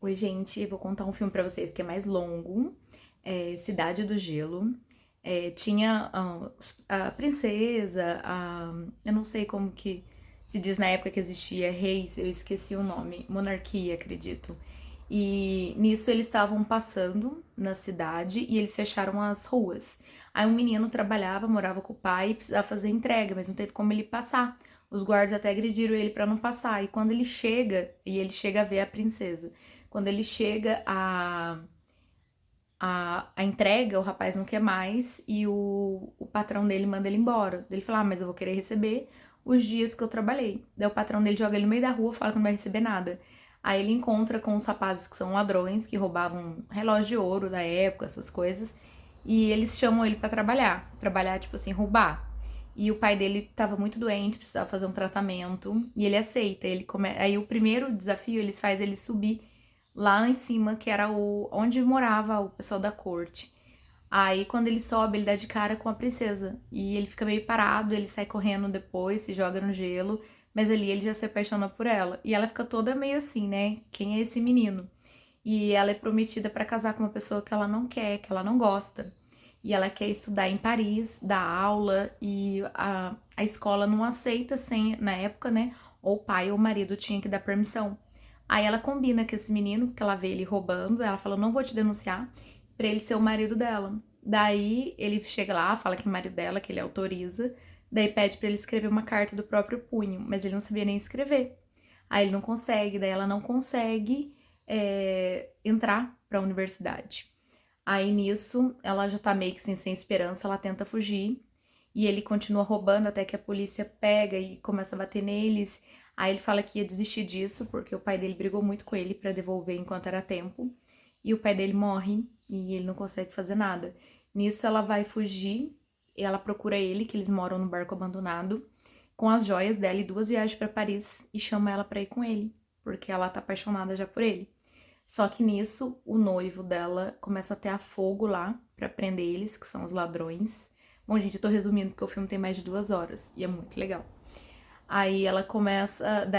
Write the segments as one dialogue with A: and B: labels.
A: Oi, gente, eu vou contar um filme pra vocês que é mais longo, Cidade do Gelo. Tinha a princesa, eu não sei como que se diz na época que existia reis, eu esqueci o nome, monarquia, acredito. E nisso eles estavam passando na cidade e eles fecharam as ruas. Aí um menino trabalhava, morava com o pai e precisava fazer entrega, mas não teve como ele passar. Os guardas até agrediram ele pra não passar. E quando ele chega, e ele chega a ver a princesa. Quando ele chega a entrega, o rapaz não quer mais e o patrão dele manda ele embora. Ele fala, mas eu vou querer receber os dias que eu trabalhei. Daí o patrão dele joga ele no meio da rua, fala que não vai receber nada. Aí ele encontra com os rapazes que são ladrões, que roubavam relógio de ouro da época, essas coisas. E eles chamam ele pra trabalhar. Trabalhar, tipo assim, roubar. E o pai dele tava muito doente, precisava fazer um tratamento. E ele aceita. Aí o primeiro desafio, eles faz ele subir lá em cima, que era onde morava o pessoal da corte. Aí, quando ele sobe, ele dá de cara com a princesa. E ele fica meio parado, ele sai correndo depois, se joga no gelo. Mas ali ele já se apaixona por ela. E ela fica toda meio assim, né? Quem é esse menino? E ela é prometida pra casar com uma pessoa que ela não quer, que ela não gosta. E ela quer estudar em Paris, dar aula, e a escola não aceita sem, na época, né? Ou o pai ou o marido tinha que dar permissão. Aí ela combina com esse menino, porque ela vê ele roubando, ela fala, não vou te denunciar, pra ele ser o marido dela. Daí ele chega lá, fala que é o marido dela, que ele autoriza, daí pede pra ele escrever uma carta do próprio punho, mas ele não sabia nem escrever. Aí ele não consegue, daí ela não consegue entrar pra universidade. Aí nisso, ela já tá meio que sem esperança, ela tenta fugir. E ele continua roubando até que a polícia pega e começa a bater neles. Aí ele fala que ia desistir disso, porque o pai dele brigou muito com ele pra devolver enquanto era tempo. E o pai dele morre e ele não consegue fazer nada. Nisso ela vai fugir e ela procura ele, que eles moram no barco abandonado, com as joias dela e duas viagens pra Paris e chama ela pra ir com ele, porque ela tá apaixonada já por ele. Só que nisso, o noivo dela começa a ter a fogo lá pra prender eles, que são os ladrões. Bom, gente, eu tô resumindo porque o filme tem mais de 2 horas e é muito legal. Aí ela começa,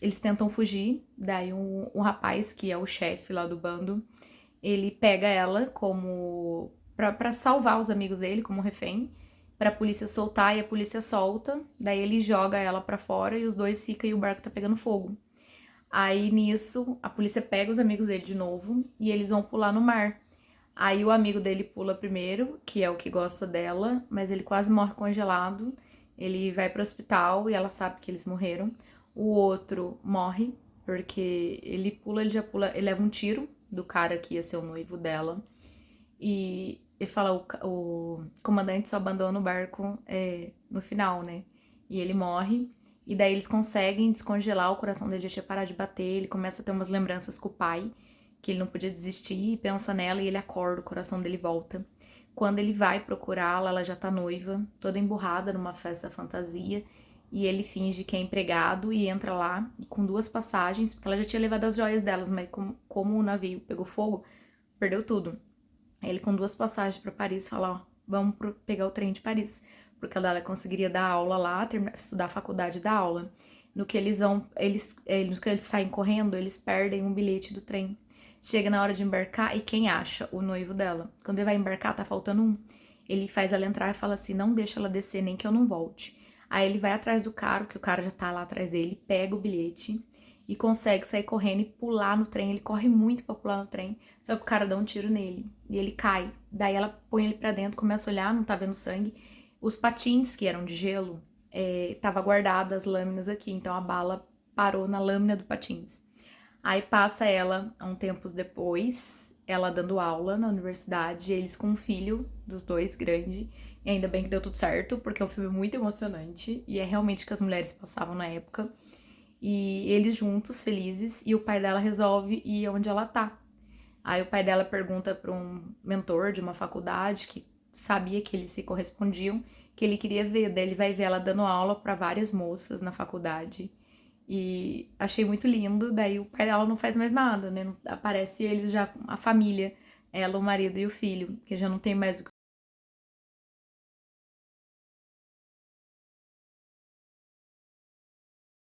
A: eles tentam fugir, daí um rapaz, que é o chefe lá do bando, ele pega ela como pra salvar os amigos dele como refém, pra polícia soltar e a polícia solta, daí ele joga ela pra fora e os dois ficam e o barco tá pegando fogo. Aí nisso, a polícia pega os amigos dele de novo e eles vão pular no mar. Aí o amigo dele pula primeiro, que é o que gosta dela, mas ele quase morre congelado. Ele vai pro hospital e ela sabe que eles morreram. O outro morre, porque ele já pula, ele leva um tiro do cara que ia ser o noivo dela. E ele fala, o comandante só abandona o barco no final, né? E ele morre. E daí eles conseguem descongelar, o coração dele já tinha parado de bater, ele começa a ter umas lembranças com o pai, que ele não podia desistir, pensa nela e ele acorda, o coração dele volta. Quando ele vai procurá-la, ela já tá noiva, toda emburrada numa festa fantasia, e ele finge que é empregado e entra lá, e com duas passagens, porque ela já tinha levado as joias delas, mas como o navio pegou fogo, perdeu tudo. Aí ele com duas passagens pra Paris fala, ó, vamos pegar o trem de Paris, porque ela conseguiria dar aula lá, estudar a faculdade da aula. No que eles vão, no que eles saem correndo, eles perdem um bilhete do trem. Chega na hora de embarcar e quem acha? O noivo dela. Quando ele vai embarcar, tá faltando um. Ele faz ela entrar e fala assim, não deixa ela descer nem que eu não volte. Aí ele vai atrás do cara, que o cara já tá lá atrás dele, pega o bilhete e consegue sair correndo e pular no trem. Ele corre muito pra pular no trem, só que o cara dá um tiro nele e ele cai. Daí ela põe ele pra dentro, começa a olhar, não tá vendo sangue. Os patins, que eram de gelo, tava guardada as lâminas aqui, então a bala parou na lâmina do patins. Aí passa ela, há um tempos depois, ela dando aula na universidade, eles com um filho dos dois, grande, e ainda bem que deu tudo certo, porque é um filme muito emocionante, e é realmente o que as mulheres passavam na época. E eles juntos, felizes, e o pai dela resolve ir onde ela tá. Aí o pai dela pergunta para um mentor de uma faculdade que sabia que eles se correspondiam, que ele queria ver. Daí ele vai ver ela dando aula para várias moças na faculdade. E achei muito lindo. Daí o pai dela não faz mais nada, né? Aparece eles já, a família, ela, o marido e o filho, que já não tem mais